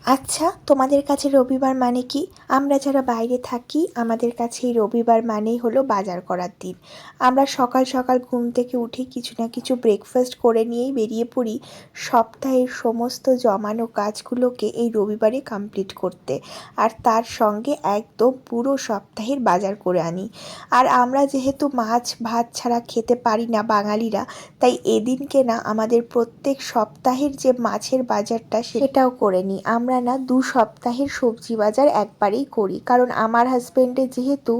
আচ্ছা, তোমাদের কাছে রবিবার মানে কি? আমরা যারা বাইরে থাকি আমাদের কাছে এই রবিবার মানেই হলো বাজার করার দিন। আমরা সকাল সকাল ঘুম থেকে উঠে কিছু না কিছু ব্রেকফাস্ট করে নিয়েই বেরিয়ে পড়ি সপ্তাহের সমস্ত জমানো কাজগুলোকে এই রবিবারে কমপ্লিট করতে। আর তার সঙ্গে একদম পুরো সপ্তাহের বাজার করে আনি। আর আমরা যেহেতু মাছ ভাত ছাড়া খেতে পারি না বাঙালিরা, তাই এদিনকে না আমাদের প্রত্যেক সপ্তাহের যে মাছের বাজারটা সেটাও করে নিই। আমরা না 2 সপ্তাহের সবজি বাজার একবারেই করি, কারণ আমার হাজব্যান্ডের যেহেতু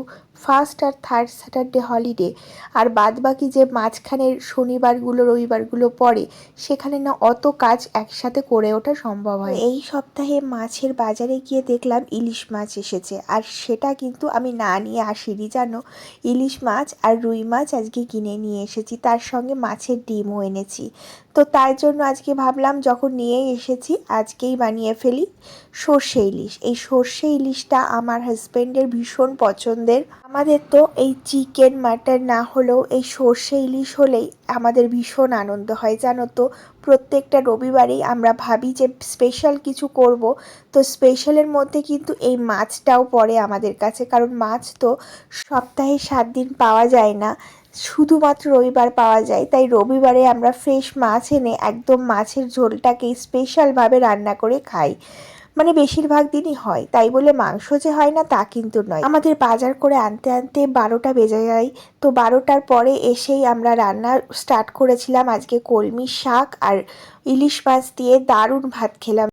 ফার্স্ট আর থার্ড স্যাটারডে হলিডে, আর বাদবাকি যে মাঝখানের শনিবারগুলো রবিবারগুলো পড়ে সেখানে না অত কাজ একসাথে করে ওঠা সম্ভব হয়। এই সপ্তাহে মাছের বাজারে গিয়ে দেখলাম ইলিশ মাছ এসেছে, আর সেটা কিন্তু আমি না নিয়ে আসিনি জানো। ইলিশ মাছ আর রুই মাছ আজকে কিনে নিয়ে এসেছি, তার সঙ্গে মাছের ডিমও এনেছি। তো তার জন্য আজকে ভাবলাম যখন নিয়েই এসেছি আজকেই বানিয়ে ফেলি সর্ষে ইলিশ। এই সর্ষে ইলিশটা আমার হাজব্যান্ডের ভীষণ পছন্দের। আমাদের তো এই চিকেন মাটন না হলেও এই সর্ষে ইলিশ হলেই আমাদের ভীষণ আনন্দ হয় জানো তো। প্রত্যেকটা রবিবারেই আমরা ভাবি যে স্পেশাল কিছু করব, তো স্পেশালের মধ্যে কিন্তু এই মাছটাও পড়ে আমাদের কাছে, কারণ মাছ তো সপ্তাহে 7 দিন পাওয়া যায় না, শুধুমাত্র রবিবার পাওয়া যায়। তাই রবিবারে আমরা ফ্রেশ মাছ এনে একদম মাছের ঝোলটাকেই স্পেশালভাবে রান্না করে খাই। মানে বেশিরভাগ দিনই হয়, তাই বলে মাংস যে হয় না তা কিন্তু নয়। আমাদের বাজার করে আনতে আনতে 12টা বেজে যায়। তো 12টার পরে এসেই আমরা রান্না স্টার্ট করেছিলাম আজকে কলমি শাক আর ইলিশ মাছ দিয়ে দারুণ ভাত খেলাম।